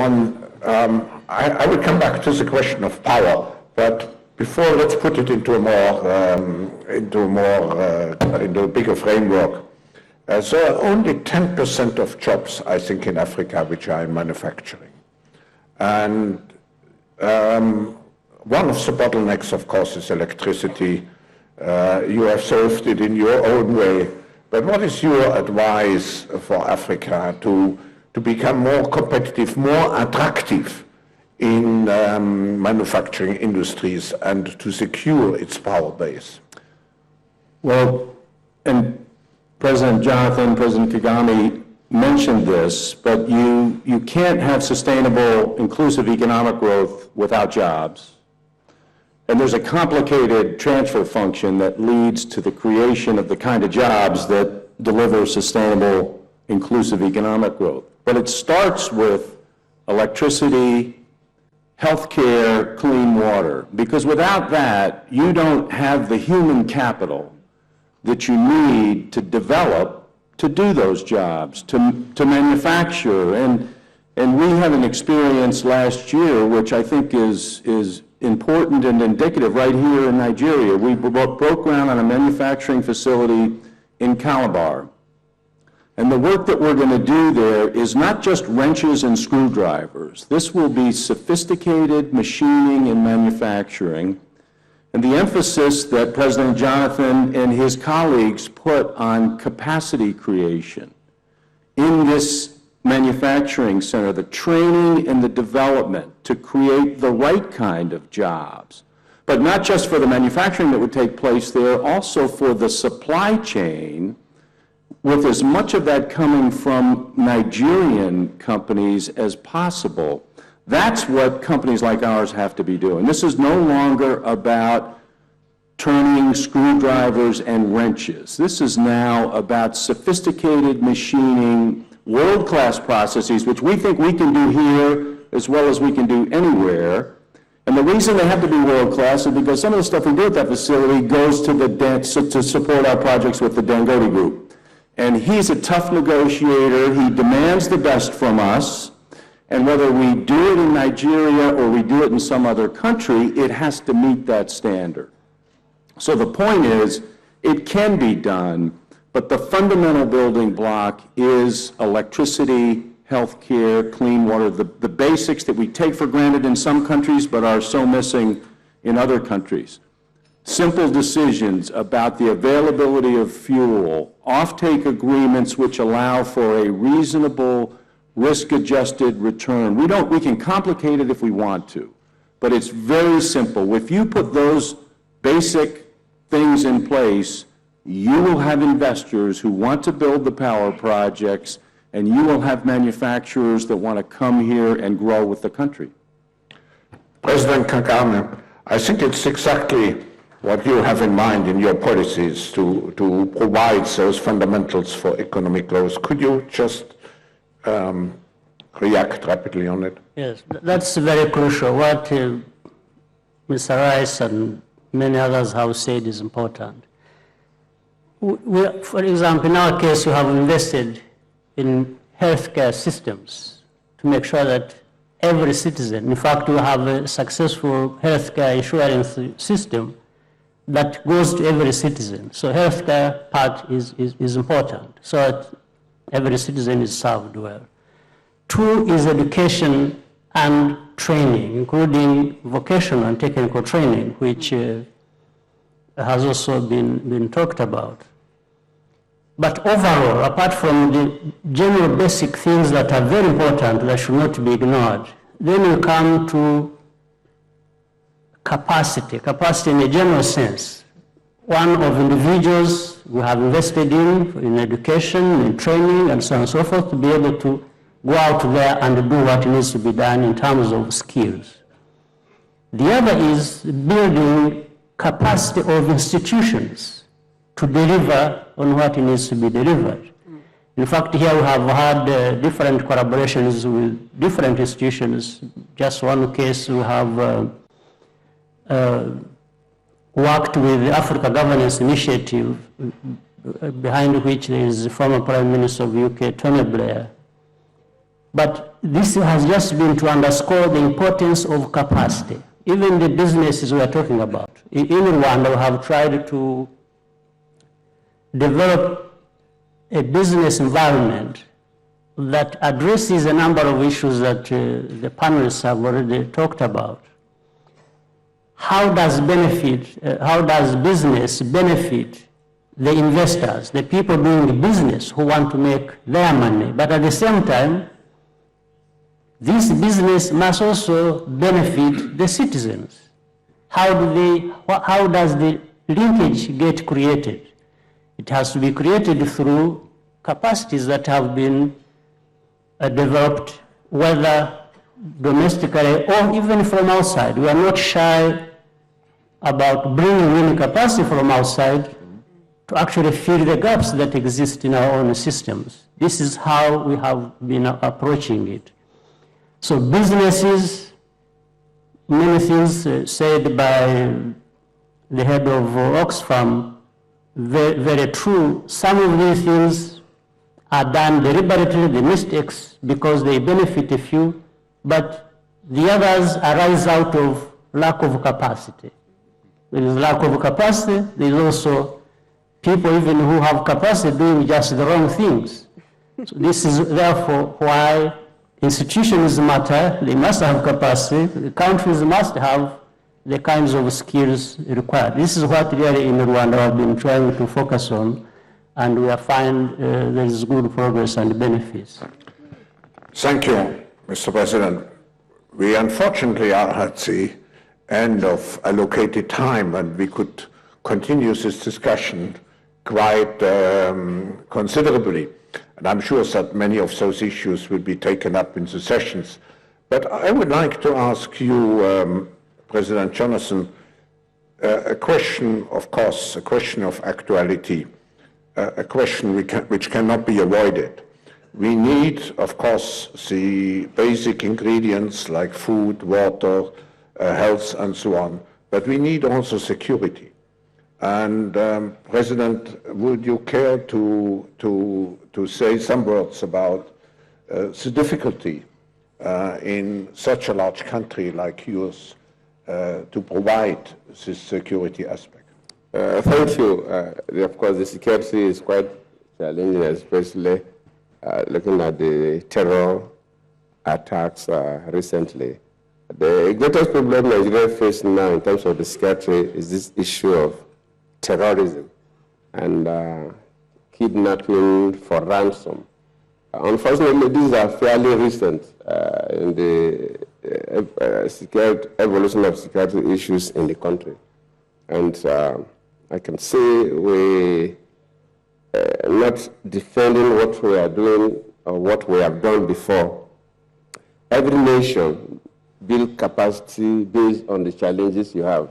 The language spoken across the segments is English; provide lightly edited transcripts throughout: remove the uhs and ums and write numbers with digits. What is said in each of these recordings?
I will come back to the question of power, but before, let's put it into a bigger framework. So only 10% of jobs, I think, in Africa which are in manufacturing. And one of the bottlenecks, of course, is electricity. You have solved it in your own way. But what is your advice for Africa to become more competitive, more attractive in manufacturing industries and to secure its power base? Well, and President Kagame mentioned this, but you can't have sustainable, inclusive economic growth without jobs. And there's a complicated transfer function that leads to the creation of the kind of jobs that deliver sustainable, inclusive economic growth. But it starts with electricity, healthcare, clean water, because without that, you don't have the human capital that you need to develop to do those jobs, to manufacture. And we had an experience last year, which I think is important and indicative right here in Nigeria. We broke ground on a manufacturing facility in Calabar. And the work that we're going to do there is not just wrenches and screwdrivers. This will be sophisticated machining and manufacturing. And the emphasis that President Jonathan and his colleagues put on capacity creation in this manufacturing center, the training and the development to create the right kind of jobs, but not just for the manufacturing that would take place there, also for the supply chain, with as much of that coming from Nigerian companies as possible. That's what companies like ours have to be doing. This is no longer about turning screwdrivers and wrenches. This is now about sophisticated machining, world-class processes, which we think we can do here as well as we can do anywhere. And the reason they have to be world-class is because some of the stuff we do at that facility goes to support our projects with the Dangote group. And he's a tough negotiator. He demands the best from us. And whether we do it in Nigeria or we do it in some other country, it has to meet that standard. So the point is, it can be done, but the fundamental building block is electricity, healthcare, clean water, the basics that we take for granted in some countries but are so missing in other countries. Simple decisions about the availability of fuel, offtake agreements which allow for a reasonable risk-adjusted return. We can complicate it if we want to, but it's very simple. If you put those basic things in place, you will have investors who want to build the power projects, and you will have manufacturers that want to come here and grow with the country. President Kagame, I think it's exactly what you have in mind in your policies to provide those fundamentals for economic growth. Could you just react rapidly on it? Yes, that's very crucial. What Mr. Rice and many others have said is important. For example, in our case, we have invested in healthcare systems to make sure that every citizen, in fact, we have a successful healthcare insurance system that goes to every citizen. So healthcare part is important, so that every citizen is served well. Two is education and training, including vocational and technical training, which has also been talked about. But overall, apart from the general basic things that are very important that should not be ignored, then we come to capacity in a general sense. One of individuals we have invested in education, in training, and so on and so forth, to be able to go out there and do what needs to be done in terms of skills. The other is building capacity of institutions to deliver on what needs to be delivered. In fact, here we have had different collaborations with different institutions. Just one case, we have worked with the Africa Governance Initiative, behind which there is the former Prime Minister of UK, Tony Blair. But this has just been to underscore the importance of capacity. Even the businesses we are talking about. In Rwanda, we have tried to develop a business environment that addresses a number of issues that the panelists have already talked about. How does business benefit the investors, the people doing the business who want to make their money? But at the same time, this business must also benefit the citizens. How does the linkage get created? It has to be created through capacities that have been developed, whether domestically or even from outside. We are not shy about bringing in capacity from outside to actually fill the gaps that exist in our own systems. This is how we have been approaching it. So businesses, many things said by the head of Oxfam, very, very true. Some of these things are done deliberately, the mistakes, because they benefit a few, but the others arise out of lack of capacity. There is lack of capacity, there is also people even who have capacity doing just the wrong things. So this is therefore why institutions matter. They must have capacity. The countries must have the kinds of skills required. This is what really in Rwanda we have been trying to focus on, and we find there is good progress and benefits. Thank you, Mr. President. We unfortunately are at the end of allocated time, and we could continue this discussion quite considerably. And I'm sure that many of those issues will be taken up in the sessions. But I would like to ask you, President Jonathan, a question, of course, a question of actuality, a question which cannot be avoided. We need, of course, the basic ingredients like food, water, health, and so on, but we need also security. And President, would you care to say some words about the difficulty in such a large country like yours to provide this security aspect? Thank you. Of course, the security is quite challenging, especially looking at the terror attacks recently. The greatest problem Nigeria faces now in terms of the security is this issue of terrorism and kidnapping for ransom. Unfortunately, these are fairly recent in the evolution of security issues in the country. And I can say we are not defending what we are doing or what we have done before. Every nation builds capacity based on the challenges you have.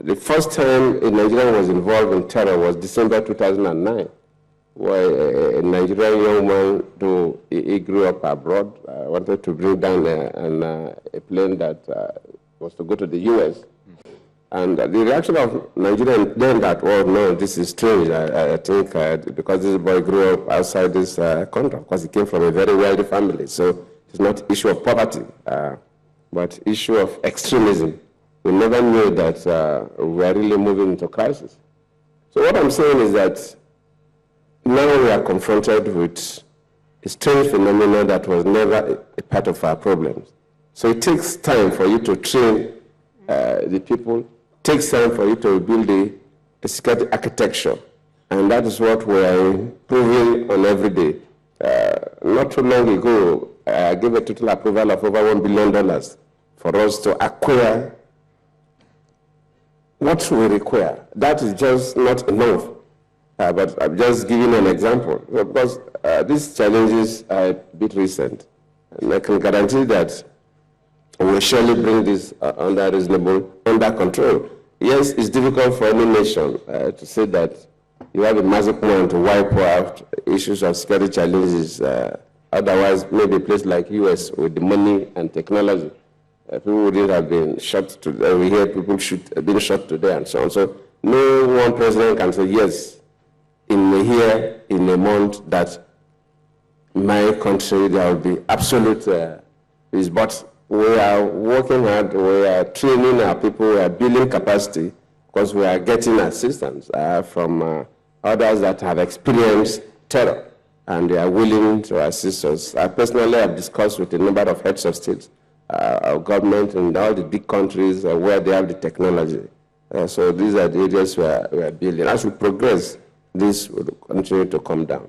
The first time a Nigerian was involved in terror was December 2009, where a Nigerian young man, though he grew up abroad, wanted to bring down a plane that was to go to the US. And the reaction of Nigerians then that, oh no, this is strange, I think, because this boy grew up outside this country, because he came from a very wealthy family. So it's not issue of poverty, but issue of extremism. We never knew that we are really moving into crisis. So what I'm saying is that now we are confronted with a strange phenomenon that was never a part of our problems. So it takes time for you to train the people, it takes time for you to build a security architecture. And that is what we are improving on every day. Not too long ago, I gave a total approval of over $1 billion for us to acquire what we require. That is just not enough. But I'm just giving an example, because these challenges are a bit recent. And I can guarantee that we'll surely bring this under control. Yes, it's difficult for any nation to say that you have a massive plan to wipe out issues of security challenges. Otherwise, maybe a place like US with the money and technology, people wouldn't have been shot today. We hear people being shot today and so on. So no one president can say, yes, in a year, in a month, that my country, there will be absolute peace. But we are working hard, we are training our people, we are building capacity, because we are getting assistance from others that have experienced terror, and they are willing to assist us. I personally have discussed with a number of heads of states, our government in all the big countries where they have the technology. So these are the areas we are building. As we progress, this will continue to come down.